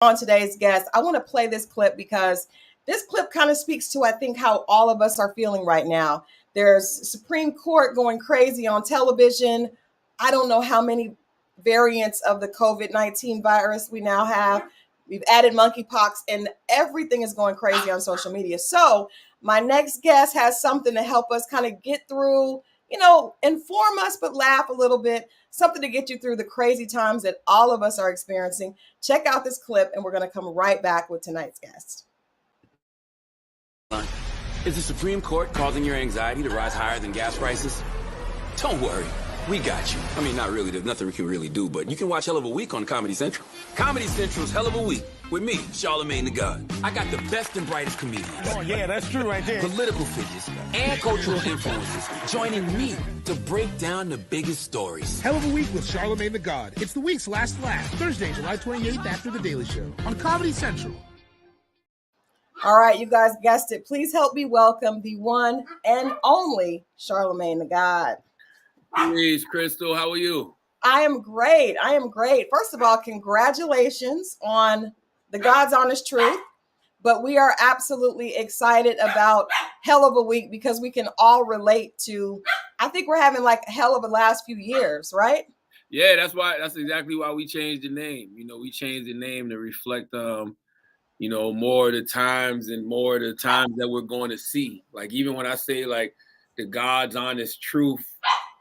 On today's guest, I want to play this clip because this clip kind of speaks to, I think, how all of us are feeling right now. There's Supreme Court going crazy on television. I don't know how many variants of the COVID-19 virus we now have. We've added monkeypox, and everything is going crazy on social media. So my next guest has something to help us kind of get through, inform us, but laugh a little bit, something to get you through the crazy times that all of us are experiencing. Check out this clip, and we're going to come right back with tonight's guest. Is the Supreme Court causing your anxiety to rise higher than gas prices? Don't worry. We got you. I mean, not really. There's nothing we can really do, but you can watch Hell of a Week on Comedy Central. Comedy Central's Hell of a Week with me, Charlamagne the God. I got the best and brightest comedians. Oh, yeah, that's true right there. Political figures and cultural influencers joining me to break down the biggest stories. Hell of a Week with Charlamagne the God. It's the week's last laugh, Thursday, July 28th after The Daily Show on Comedy Central. All right, you guys guessed it. Please help me welcome the one and only Charlamagne the God. Please, Crystal, how are you? I am great. First of all, congratulations on the God's honest truth. But we are absolutely excited about Hell of a Week because we can all relate to, I think we're having like hell of a last few years, right? Yeah, that's exactly why we changed the name. We changed the name to reflect more of the times and more of the times that we're going to see. Like, even when I say like the God's honest truth,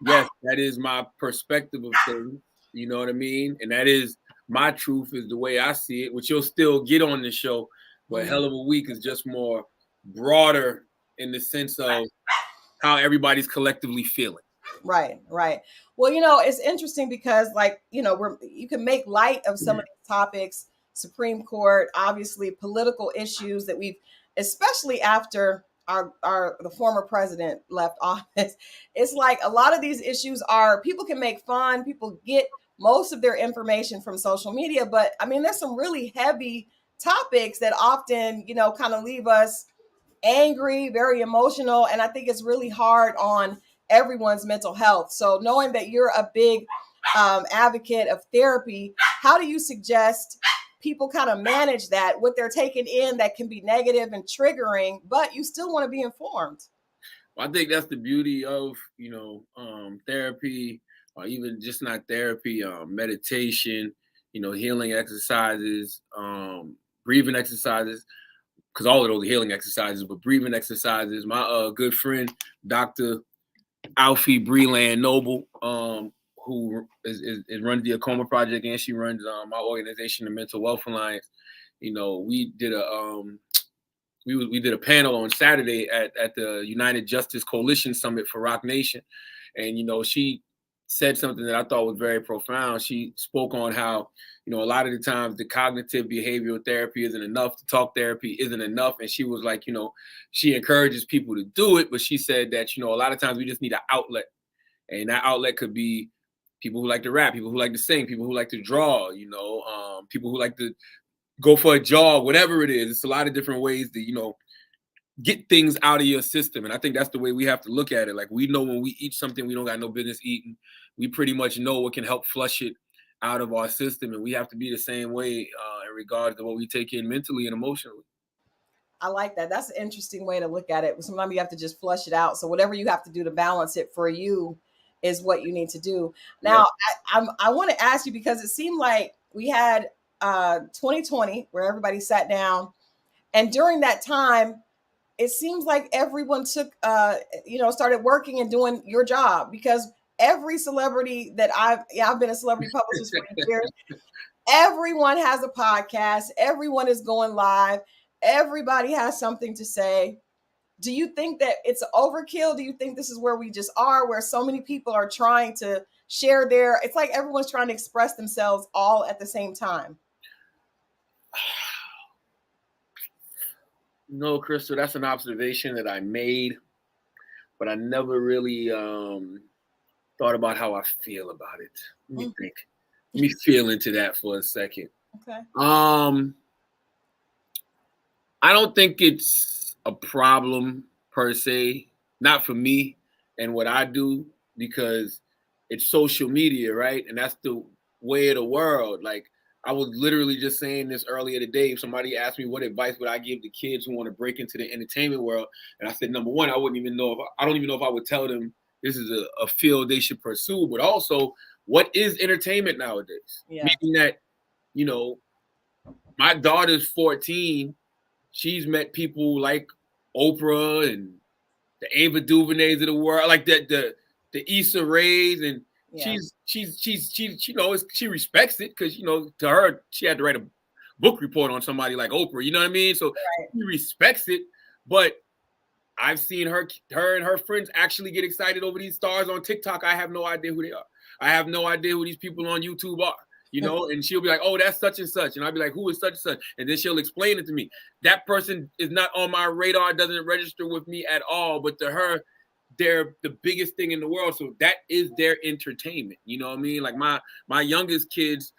yes, that is my perspective of things. You know what I mean? And that is my truth, is the way I see it, which you'll still get on the show. But Hell of a Week is just more broader in the sense of how everybody's collectively feeling. Right. Well, it's interesting because you can make light of some of these topics, Supreme Court, obviously political issues that we've, especially after the former president left office. It's like a lot of these issues people can make fun, people get most of their information from social media, but I mean, there's some really heavy topics that often, kind of leave us angry, very emotional. And I think it's really hard on everyone's mental health. So knowing that you're a big advocate of therapy, how do you suggest people kind of manage that, what they're taking in that can be negative and triggering, but you still want to be informed? Well, I think that's the beauty of, therapy, or even just not therapy, meditation, healing exercises, breathing exercises, because all of those are healing exercises, but breathing exercises. My good friend, Dr. Alfie Breland Noble, who runs the Acoma Project, and she runs my organization, the Mental Wealth Alliance. We did a panel on Saturday at the United Justice Coalition Summit for Rock Nation, and she said something that I thought was very profound. She spoke on how a lot of the times the cognitive behavioral therapy isn't enough, the talk therapy isn't enough, and she was like, she encourages people to do it, but she said that a lot of times we just need an outlet, and that outlet could be people who like to rap, people who like to sing, people who like to draw, people who like to go for a jog, whatever it is. It's a lot of different ways to, get things out of your system. And I think that's the way we have to look at it. Like, we know when we eat something we don't got no business eating, we pretty much know what can help flush it out of our system. And we have to be the same way in regards to what we take in mentally and emotionally. I like that. That's an interesting way to look at it. Sometimes you have to just flush it out. So whatever you have to do to balance it for you is what you need to do. Now, I want to ask you, because it seemed like we had 2020 where everybody sat down, and during that time, it seems like everyone took, started working and doing your job, because every celebrity that I've been a celebrity publicist for years, everyone has a podcast, everyone is going live, everybody has something to say. Do you think that it's overkill? Do you think this is where we just are, where so many people are trying to share it's like everyone's trying to express themselves all at the same time? No, Crystal, that's an observation that I made, but I never really thought about how I feel about it. Let me think. Let me feel into that for a second. Okay. I don't think it's a problem per se, not for me and what I do, because it's social media, right? And that's the way of the world. Like, I was literally just saying this earlier today. If somebody asked me what advice would I give to kids who want to break into the entertainment world, and I said, number one, I don't even know if I would tell them this is a field they should pursue, but also what is entertainment nowadays? Yeah. Meaning that, you know, my daughter's 14. She's met people like Oprah and the Ava DuVernays of the world, like the Issa Raes, and Yeah. she respects it because, you know, to her, she had to write a book report on somebody like Oprah, you know what I mean? So Right. she respects it, but I've seen her and her friends actually get excited over these stars on TikTok. I have no idea who they are. I have no idea who these people on YouTube are, you know, and she'll be like, oh, that's such and such. And I'll be like, who is such and such? And then she'll explain it to me. That person is not on my radar, doesn't register with me at all. But to her, they're the biggest thing in the world. So that is their entertainment. You know what I mean? Like my youngest kids,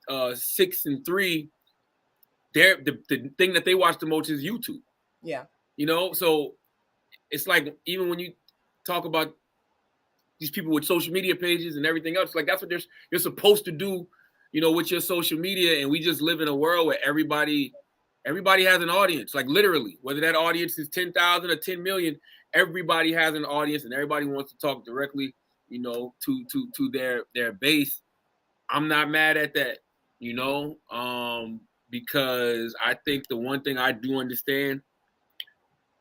6 and 3, they're the thing that they watch the most is YouTube. Yeah. You know, so it's like, even when you talk about these people with social media pages and everything else, like that's what you're supposed to do, you know, with your social media. And we just live in a world where everybody has an audience, like literally, whether that audience is 10,000 or 10 million, everybody has an audience and everybody wants to talk directly, you know, to their base. I'm not mad at that, you know, because I think the one thing I do understand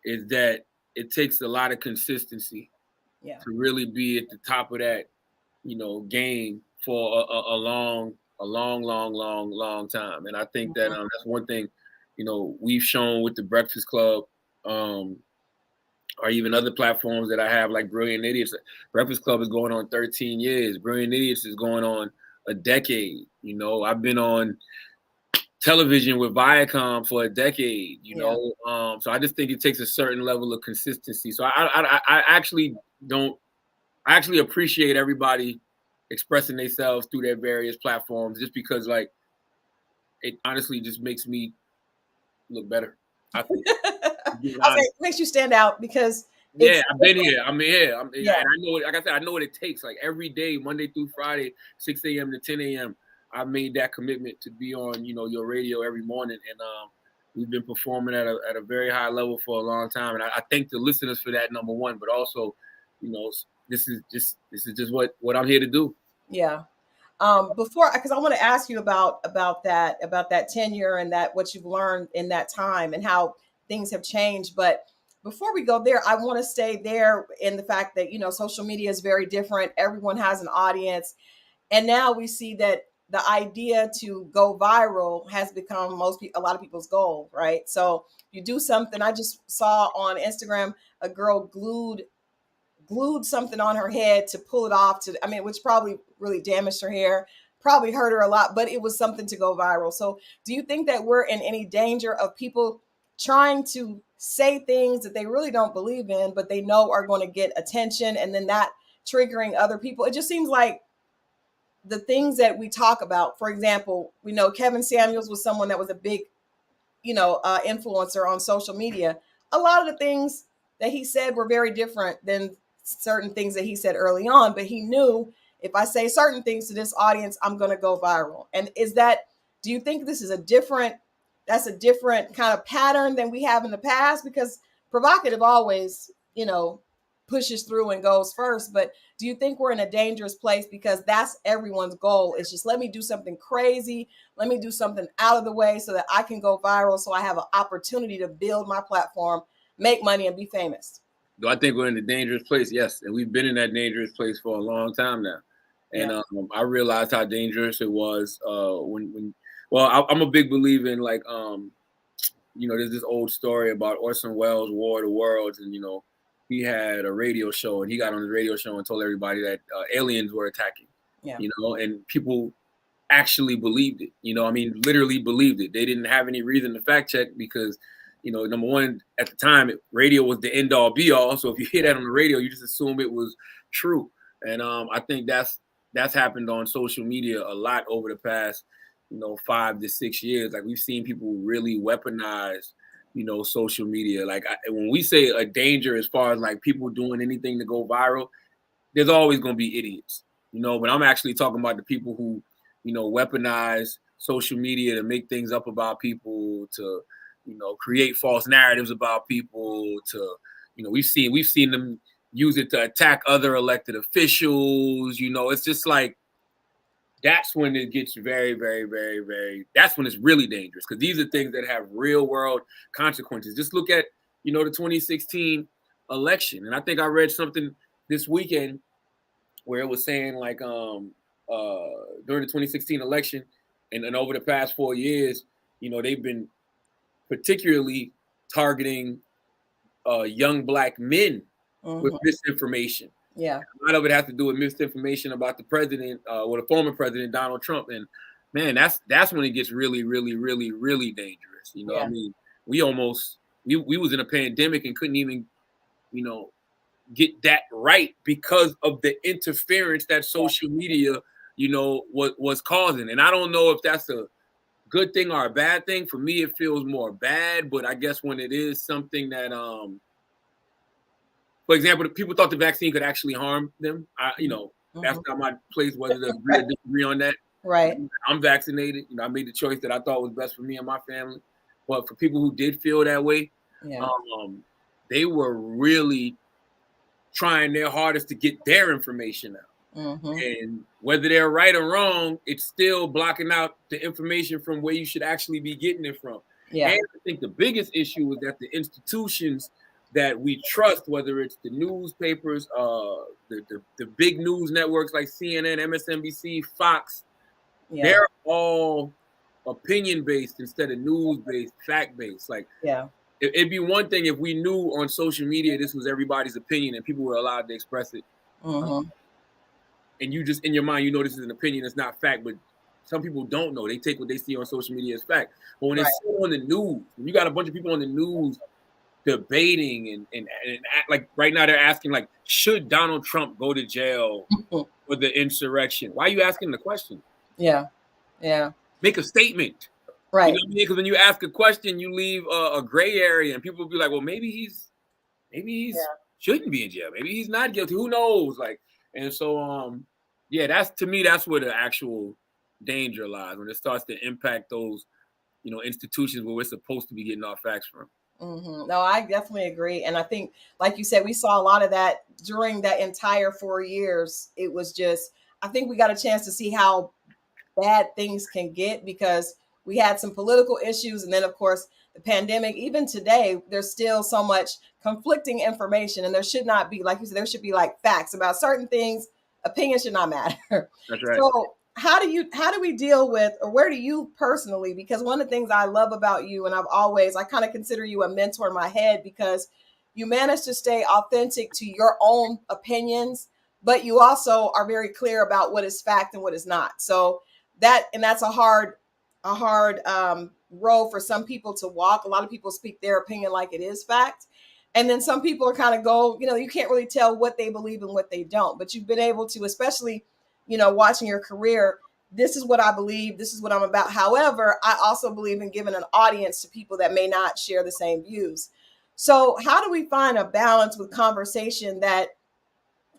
is that it takes a lot of consistency to really be at the top of that, you know, game for a long time. And I think that that's one thing, you know, we've shown with the Breakfast Club, or even other platforms that I have, like Brilliant Idiots. Breakfast Club is going on 13 years. Brilliant Idiots is going on a decade. You know, I've been on television with Viacom for a decade, you know. So I just think it takes a certain level of consistency. So I actually appreciate everybody expressing themselves through their various platforms, just because, like, it honestly just makes me look better. I think. It makes you stand out because I've been here. I'm here. And Yeah. I know, like I said, I know what it takes. Like every day, Monday through Friday, 6 a.m. to 10 a.m. I made that commitment to be on, you know, your radio every morning, and we've been performing at a very high level for a long time. And I thank the listeners for that, number one, but also, you know, this is just what I'm here to do. Yeah. Before, because I want to ask you about that tenure and that what you've learned in that time and how things have changed. But before we go there, I want to stay there in the fact that, you know, social media is very different. Everyone has an audience. And now we see that the idea to go viral has become a lot of people's goal, right? So you do something. I just saw on Instagram a girl glued something on her head to pull it off which probably really damaged her hair, probably hurt her a lot, but it was something to go viral. So do you think that we're in any danger of people trying to say things that they really don't believe in, but they know are going to get attention, and then that triggering other people? It just seems like the things that we talk about, for example, we know Kevin Samuels was someone that was a big, influencer on social media. A lot of the things that he said were very different than certain things that he said early on, but he knew, if I say certain things to this audience, I'm going to go viral. And do you think this is a different kind of pattern than we have in the past? Because provocative always, pushes through and goes first. But do you think we're in a dangerous place because that's everyone's goal? It's just, let me do something crazy. Let me do something out of the way so that I can go viral. So I have an opportunity to build my platform, make money, and be famous. Do I think we're in a dangerous place? Yes. And we've been in that dangerous place for a long time now. And I realized how dangerous it was I'm a big believer in, like, there's this old story about Orson Welles' War of the Worlds. And, he had a radio show, and he got on the radio show and told everybody that aliens were attacking, and people actually believed it. Literally believed it. They didn't have any reason to fact check because, number one, at the time, radio was the end all be all. So if you hear that on the radio, you just assume it was true. And I think that's happened on social media a lot over the past, 5 to 6 years. Like, we've seen people really weaponize, social media. Like, when we say a danger as far as like people doing anything to go viral, there's always going to be idiots, but I'm actually talking about the people who, weaponize social media to make things up about people, to, create false narratives about people, to, we've seen them use it to attack other elected officials. It's just like, that's when it gets very, very, very, very, that's when it's really dangerous, because these are things that have real world consequences. Just look at, the 2016 election. And I think I read something this weekend where it was saying like during the 2016 election and over the past 4 years, they've been particularly targeting young Black men with misinformation. Yeah. A lot of it has to do with misinformation about the president, or the former president, Donald Trump. And man, that's when it gets really, really, really, really dangerous. I mean, we was in a pandemic and couldn't even, get that right because of the interference that social media, was causing. And I don't know if that's a good thing or a bad thing. For me, it feels more bad, but I guess when it is something that, for example, people thought the vaccine could actually harm them. That's not my place whether to agree or disagree on that. Right. I'm vaccinated. I made the choice that I thought was best for me and my family. But for people who did feel that way, they were really trying their hardest to get their information out. And whether they're right or wrong, it's still blocking out the information from where you should actually be getting it from. Yeah. And I think the biggest issue is that the institutions that we trust, whether it's the newspapers, the big news networks like CNN, MSNBC, Fox, they're all opinion-based instead of news-based, fact-based. Like, it'd be one thing if we knew on social media this was everybody's opinion and people were allowed to express it. And you just, in your mind, this is an opinion, it's not fact, but some people don't know. They take what they see on social media as fact. But when it's on the news, when you got a bunch of people on the news debating and like right now they're asking, like, should Donald Trump go to jail for the insurrection? Why are you asking the question? Yeah. Make a statement. Right. Because when you ask a question, you leave a gray area, and people will be like, well, maybe he's shouldn't be in jail. Maybe he's not guilty. Who knows? Like, and so that's, to me, that's where the actual danger lies, when it starts to impact those, institutions where we're supposed to be getting our facts from. No, I definitely agree. And I think, like you said, we saw a lot of that during that entire 4 years. It was just, I think we got a chance to see how bad things can get, because we had some political issues. And then, of course, the pandemic. Even today, there's still so much conflicting information. And there should not be, like you said, there should be like facts about certain things. Opinion should not matter. That's right. So how do we deal with, or where do you personally, because one of the things I love about you, and I kind of consider you a mentor in my head, because you manage to stay authentic to your own opinions, but you also are very clear about what is fact and what is not. So that's a hard road for some people to walk. A lot of people speak their opinion like it is fact. And then some people are kind of you can't really tell what they believe and what they don't, but you've been able to, especially, watching your career, this is what I believe, this is what I'm about. However, I also believe in giving an audience to people that may not share the same views. So how do we find a balance with conversation that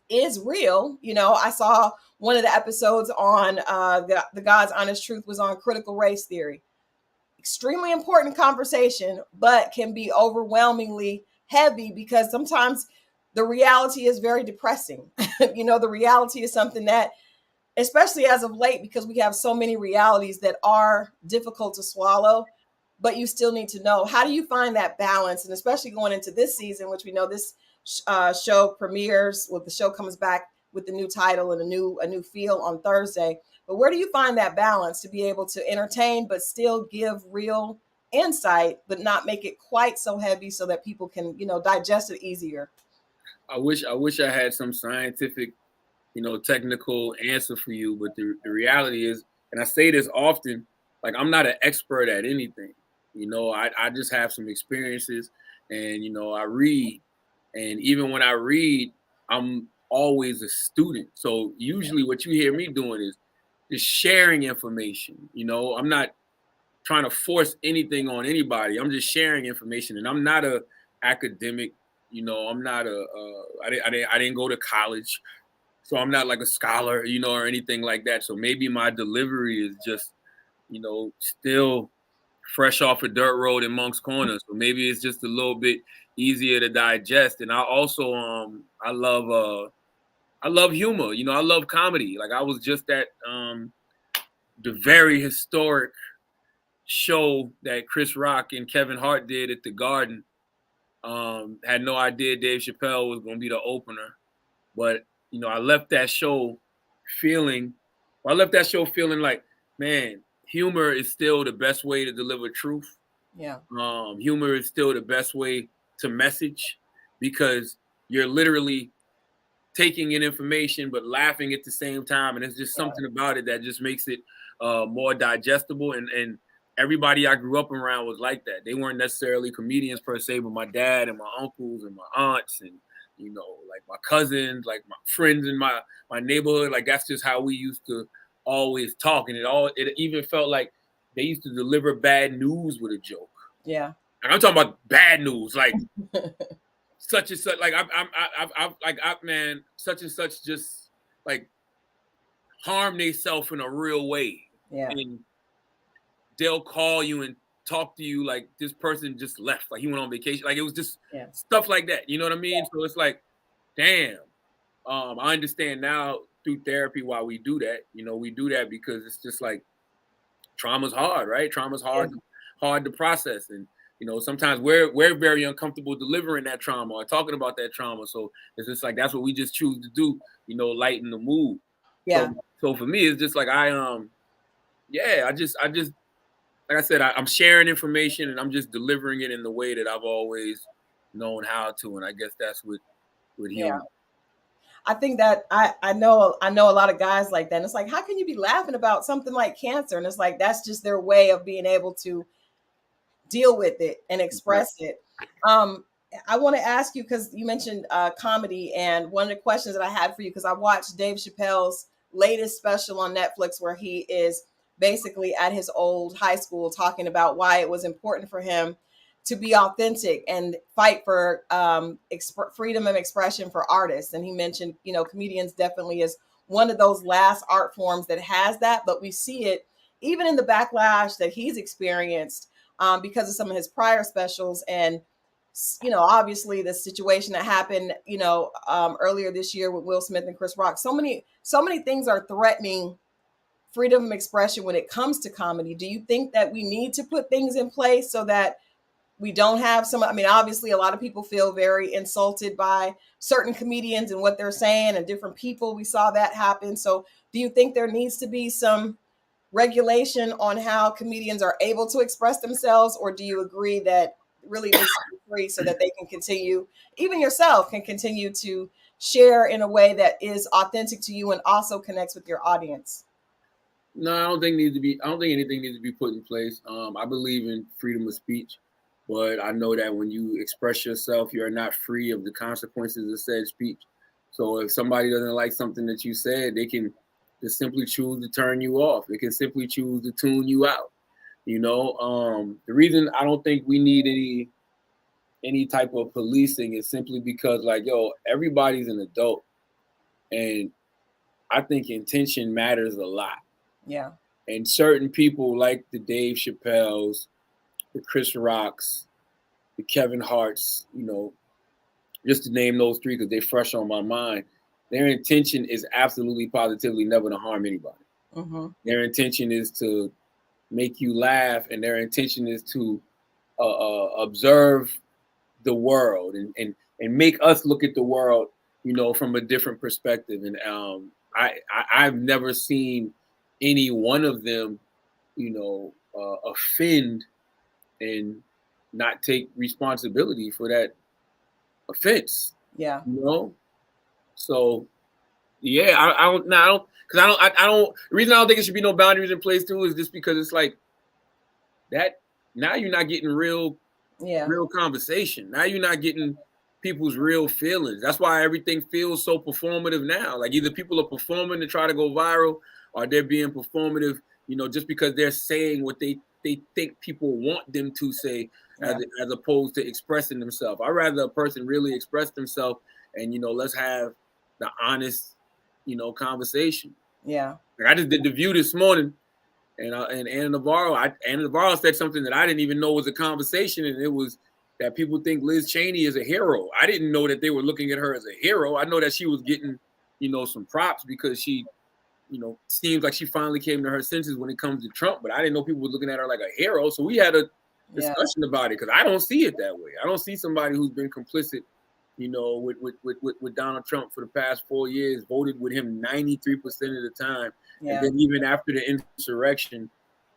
is real? I saw one of the episodes on the God's Honest Truth was on critical race theory. Extremely important conversation, but can be overwhelmingly heavy, because sometimes the reality is very depressing. The reality is something that, especially as of late, because we have so many realities that are difficult to swallow, but you still need to know, how do you find that balance? And especially going into this season, which we know this show premieres, the show comes back with the new title and a new feel on Thursday. But where do you find that balance to be able to entertain, but still give real insight, but not make it quite so heavy so that people can, digest it easier? I wish I had some scientific, technical answer for you, but the reality is, and I say this often, like, I'm not an expert at anything. I just have some experiences, and I read, and even when I read, I'm always a student. So usually what you hear me doing is just sharing information. I'm not trying to force anything on anybody. I'm just sharing information, and I'm not a academic. I'm not I didn't go to college, so I'm not like a scholar, or anything like that. So maybe my delivery is just still fresh off a dirt road in Monk's Corner. So maybe it's just a little bit easier to digest. And I also I love humor. I love comedy. Like I was just at the very historic show that Chris Rock and Kevin Hart did at the Garden. Had no idea Dave Chappelle was going to be the opener, but I left that show feeling like, man, humor is still the best way to deliver truth. Yeah. Humor is still the best way to message, because you're literally taking in information but laughing at the same time, and it's just something about it that just makes it more digestible. And everybody I grew up around was like that. They weren't necessarily comedians per se, but my dad and my uncles and my aunts and like my cousins, like my friends in my neighborhood, like that's just how we used to always talk. And it even felt like they used to deliver bad news with a joke. Yeah. And I'm talking about bad news, like such and such, like man, such and such just like harm themselves in a real way. Yeah. And they'll call you and talk to you like this person just left, like he went on vacation. Like it was just stuff like that. You know what I mean? Yeah. So it's like, damn. I understand now through therapy why we do that. We do that because it's just like trauma's hard, right? Trauma's hard to process. And sometimes we're very uncomfortable delivering that trauma or talking about that trauma. So it's just like that's what we just choose to do, lighten the mood. Yeah. So for me, it's just like I just like I said, I'm sharing information and I'm just delivering it in the way that I've always known how to. And I guess that's with humor. Yeah. I think that I know a lot of guys like that. And it's like, how can you be laughing about something like cancer? And it's like, that's just their way of being able to deal with it and express it. I want to ask you, because you mentioned comedy, and one of the questions that I had for you, because I watched Dave Chappelle's latest special on Netflix where he is basically at his old high school talking about why it was important for him to be authentic and fight for freedom of expression for artists. And he mentioned, comedians definitely is one of those last art forms that has that, but we see it even in the backlash that he's experienced because of some of his prior specials. And, obviously the situation that happened, earlier this year with Will Smith and Chris Rock, so many things are threatening freedom of expression when it comes to comedy. Do you think that we need to put things in place so that we don't have obviously a lot of people feel very insulted by certain comedians and what they're saying and different people. We saw that happen. So do you think there needs to be some regulation on how comedians are able to express themselves? Or do you agree that really needs to be free so that they can continue, even yourself can continue to share in a way that is authentic to you and also connects with your audience? No, I don't think anything needs to be put in place. I believe in freedom of speech. But I know that when you express yourself, you're not free of the consequences of said speech. So if somebody doesn't like something that you said, they can just simply choose to turn you off. They can simply choose to tune you out. The reason I don't think we need any type of policing is simply because, everybody's an adult. And I think intention matters a lot. Yeah. And certain people like the Dave Chappelles, the Chris Rocks, the Kevin Harts, just to name those three because they're fresh on my mind, their intention is absolutely positively never to harm anybody. Mm-hmm. Their intention is to make you laugh, and their intention is to observe the world and make us look at the world, from a different perspective. And I've never seen any one of them, offend and not take responsibility for that offense. Yeah. So yeah, the reason I don't think it should be no boundaries in place too is just because it's like that now you're not getting real conversation. Now you're not getting people's real feelings. That's why everything feels so performative now. Like either people are performing to try to go viral or they're being performative, just because they're saying what they think people want them to say as opposed to expressing themselves. I'd rather a person really express themselves and, let's have the honest, conversation. Yeah. Like I just did The View this morning And Anna Navarro said something that I didn't even know was a conversation, and it was that people think Liz Cheney is a hero. I didn't know that they were looking at her as a hero. I know that she was getting, some props because she, seems like she finally came to her senses when it comes to Trump, but I didn't know people were looking at her like a hero. So we had a discussion about it because I don't see it that way. I don't see somebody who's been complicit, with Donald Trump for the past 4 years, voted with him 93% of the time. Yeah. And then even after the insurrection,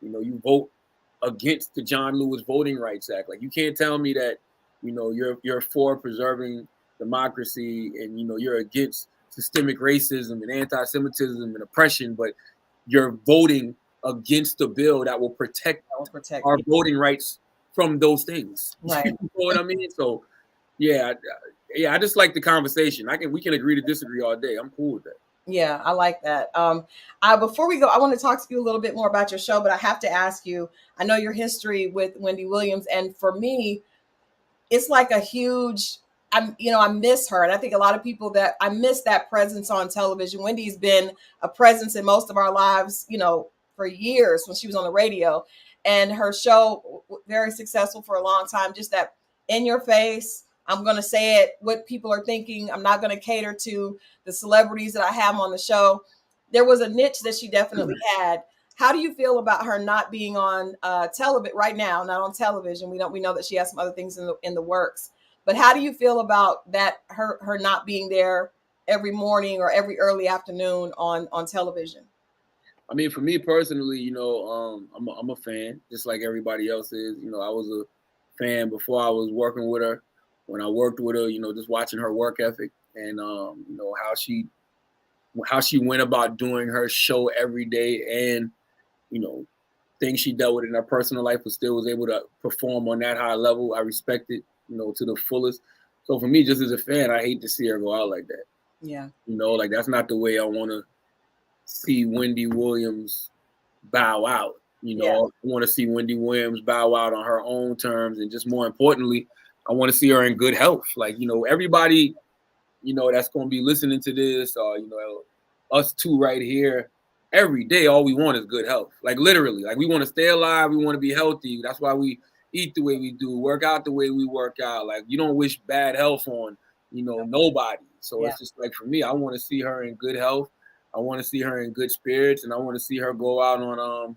you vote against the John Lewis Voting Rights Act. Like, you can't tell me that, you're for preserving democracy and, you're against systemic racism and anti-Semitism and oppression, but you're voting against a bill that will protect our voting rights from those things. Right. You know what I mean? So, yeah, I just like the conversation. We can agree to disagree all day. I'm cool with that. Yeah, I like that. Before we go, I want to talk to you a little bit more about your show, but I have to ask you, I know your history with Wendy Williams, and for me, it's like a huge, I miss her. And I think a lot of people that I miss that presence on television. Wendy's been a presence in most of our lives, for years when she was on the radio, and her show very successful for a long time. Just that in your face, I'm going to say it, what people are thinking. I'm not going to cater to the celebrities that I have on the show. There was a niche that she definitely had. How do you feel about her not being on television right now, not on television? We know that she has some other things in the works, but how do you feel about that, her not being there every morning or every early afternoon on television? I mean, for me personally, I'm a fan, just like everybody else is. I was a fan before I was working with her. When I worked with her, just watching her work ethic and how she went about doing her show every day, and things she dealt with in her personal life, but still was able to perform on that high level. I respect it, to the fullest. So for me, just as a fan, I hate to see her go out like that. Yeah. Like, that's not the way I want to see Wendy Williams bow out. I want to see Wendy Williams bow out on her own terms, and just more importantly, I want to see her in good health. Like, everybody, that's going to be listening to this, or, us two right here, every day, all we want is good health. Like, literally, like, we want to stay alive. We want to be healthy. That's why we eat the way we do, work out the way we work out. Like, you don't wish bad health on, nobody. So it's just like, for me, I want to see her in good health. I want to see her in good spirits, and I want to see her go out on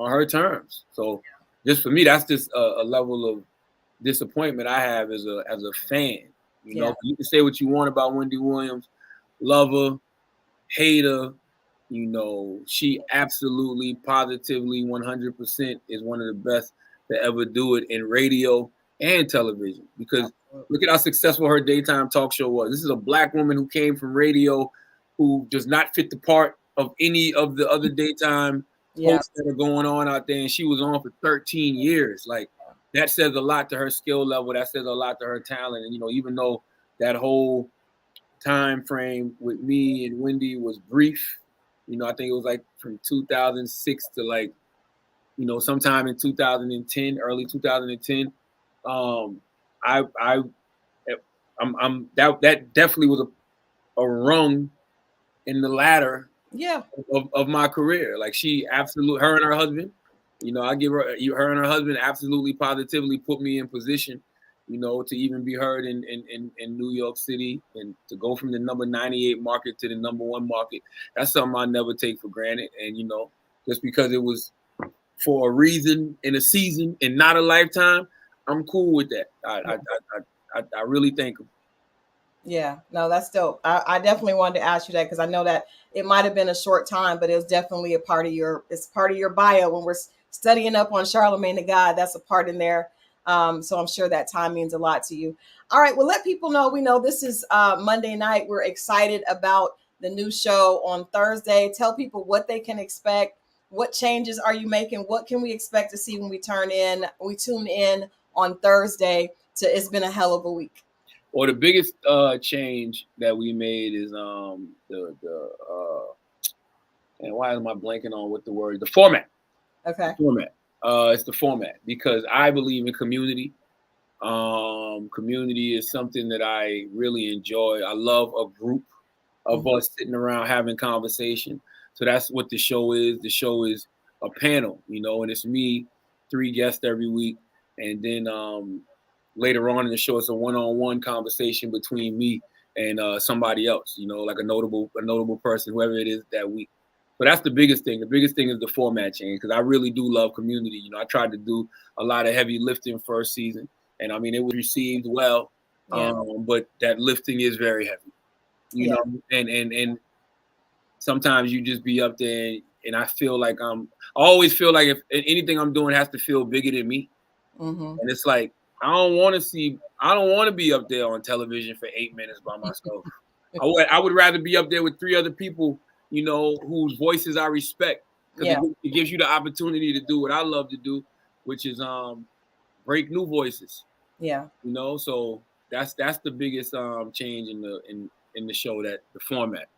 her terms. So just for me, that's just a level of disappointment I have as a fan. You can say what you want about Wendy Williams, love her, hate her. She absolutely, positively, 100% is one of the best to ever do it in radio and television. Because look at how successful her daytime talk show was. This is a Black woman who came from radio, who does not fit the part of any of the other daytime hosts that are going on out there, and she was on for 13 years. Like, that says a lot to her skill level. That says a lot to her talent. And, even though that whole time frame with me and Wendy was brief, I think it was like from 2006 to like, sometime in 2010, early 2010. That definitely was a rung in the ladder of my career. Like, she absolutely, her and her husband, I give her and her husband absolutely, positively put me in position, to even be heard in New York City, and to go from the number 98 market to the number 1 market. That's something I never take for granted. And, just because it was for a reason in a season and not a lifetime, I'm cool with that. I really thank him. Yeah, no, that's dope. I definitely wanted to ask you that because I know that it might have been a short time, but it was definitely it's part of your bio when we're studying up on Charlamagne the God. That's a part in there. So I'm sure that time means a lot to you. All right, well, let people know. We know this is Monday night. We're excited about the new show on Thursday. Tell people what they can expect. What changes are you making? What can we expect to see when we tune in on Thursday to It's Been a Hell of a Week? Well, the biggest change that we made is and why am I blanking on what the word? The format. Okay. The format. It's the format, because I believe in community. Community is something that I really enjoy. I love a group of us sitting around having conversation. So that's what the show is. The show is a panel, and it's me, 3 guests every week, and then later on in the show, it's a one-on-one conversation between me and somebody else, like a notable person, whoever it is that week. So that's the biggest thing. The biggest thing is the format change, because I really do love community. I tried to do a lot of heavy lifting first season, and I mean, it was received well, but that lifting is very heavy, you know, and sometimes you just be up there, and I feel like I always feel like if anything I'm doing has to feel bigger than me, and it's like I don't want to be up there on television for 8 minutes by myself. I would rather be up there with 3 other people, whose voices I respect, because it gives you the opportunity to do what I love to do, which is break new voices. Yeah. So that's the biggest change in the show, that the format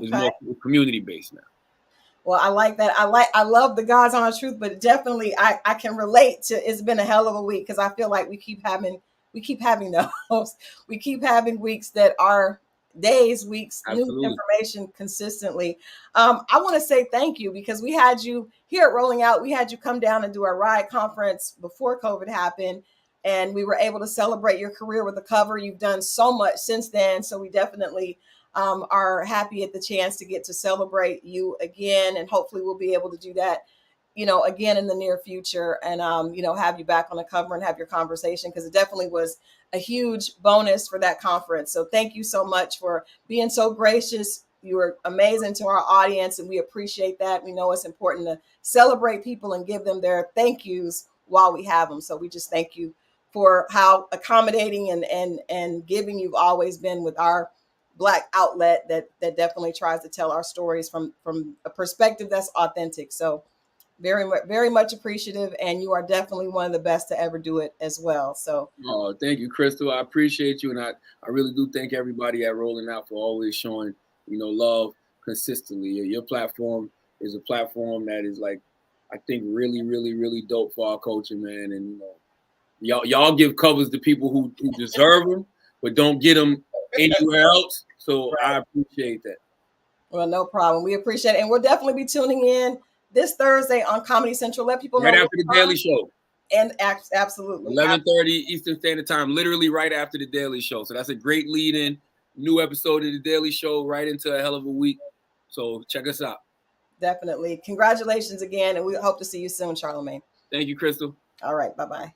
is more community based now. Well, I like that. I love the God's honest truth, but definitely I can relate to. It's been a hell of a week, because I feel like we keep having those. We keep having weeks that are days, weeks, Absolutely. New information consistently. I want to say thank you, because we had you here at Rolling Out. We had you come down and do our Riot conference before COVID happened, and we were able to celebrate your career with the cover. You've done so much since then, so we definitely are happy at the chance to get to celebrate you again, and hopefully we'll be able to do that, again in the near future, and have you back on the cover and have your conversation, because it definitely was a huge bonus for that conference. So thank you so much for being so gracious. You were amazing to our audience, and we appreciate that. We know it's important to celebrate people and give them their thank yous while we have them. So we just thank you for how accommodating and giving you've always been with our Black outlet that definitely tries to tell our stories from a perspective that's authentic. So very much appreciative, and you are definitely one of the best to ever do it as well. So thank you, Crystal. I appreciate you, and I really do thank everybody at Rolling Out for always showing love consistently. Your platform is a platform that is, like, I think really, really, really dope for our culture, man. And y'all give covers to people who deserve them, but don't get them anywhere else. So I appreciate that. Well, no problem. We appreciate it. And we'll definitely be tuning in this Thursday on Comedy Central. Let people know. Right after the Daily Show. And absolutely. 11:30 Eastern Standard Time, literally right after the Daily Show. So that's a great lead-in. New episode of the Daily Show, right into a hell of a week. So check us out. Definitely. Congratulations again. And we hope to see you soon, Charlamagne. Thank you, Crystal. All right. Bye-bye.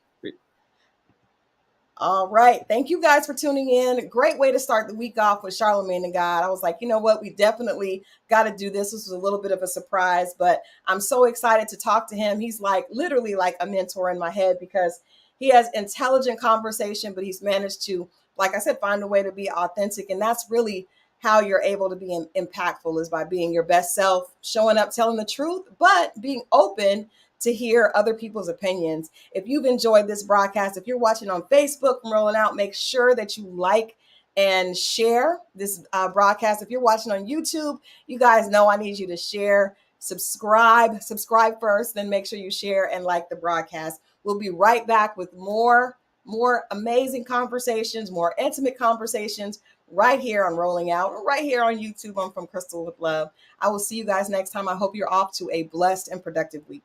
All right. Thank you guys for tuning in. Great way to start the week off with Charlamagne the God. I was like, you know what? We definitely got to do this. This was a little bit of a surprise, but I'm so excited to talk to him. He's literally like a mentor in my head, because he has intelligent conversation, but he's managed to, like I said, find a way to be authentic. And that's really how you're able to be impactful, is by being your best self, showing up, telling the truth, but being open to hear other people's opinions. If you've enjoyed this broadcast, if you're watching on Facebook from Rolling Out, make sure that you like and share this broadcast. If you're watching on YouTube, you guys know I need you to share, subscribe first, then make sure you share and like the broadcast. We'll be right back with more amazing conversations, more intimate conversations right here on Rolling Out, or right here on YouTube. I'm from Crystal with Love. I will see you guys next time. I hope you're off to a blessed and productive week.